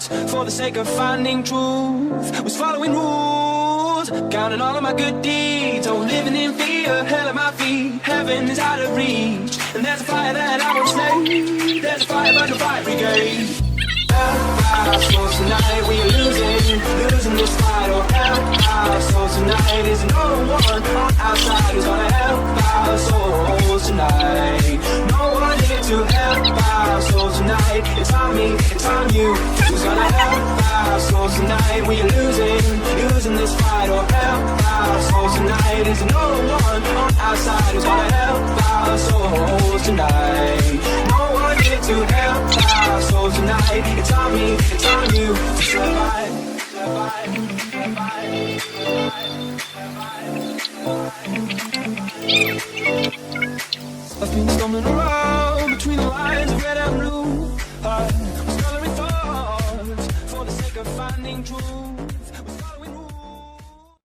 for the sake of finding truth. Was following rules, counting all of my good deeds. Oh, living in fear, hell at my feet. Heaven is out of reach, and there's a fire that I won't slay. There's a fire by the fire brigade. Our souls tonight, we are losing this fight. Oh, help our souls tonight. Is no one on our side who's gonna help our souls tonight. No one here to help our souls tonight. It's on me, it's on you. Who's gonna help our souls tonight? We are losing this fight. Oh, help our souls tonight. Is no one on our side who's gonna help our souls tonight. No one here to help our souls tonight. It's on me, it's on you to survive, survive, survive, survive, survive. I've been stumbling around between the lines of red and blue. I was coloring thoughts for the sake of finding truth. Was following rules.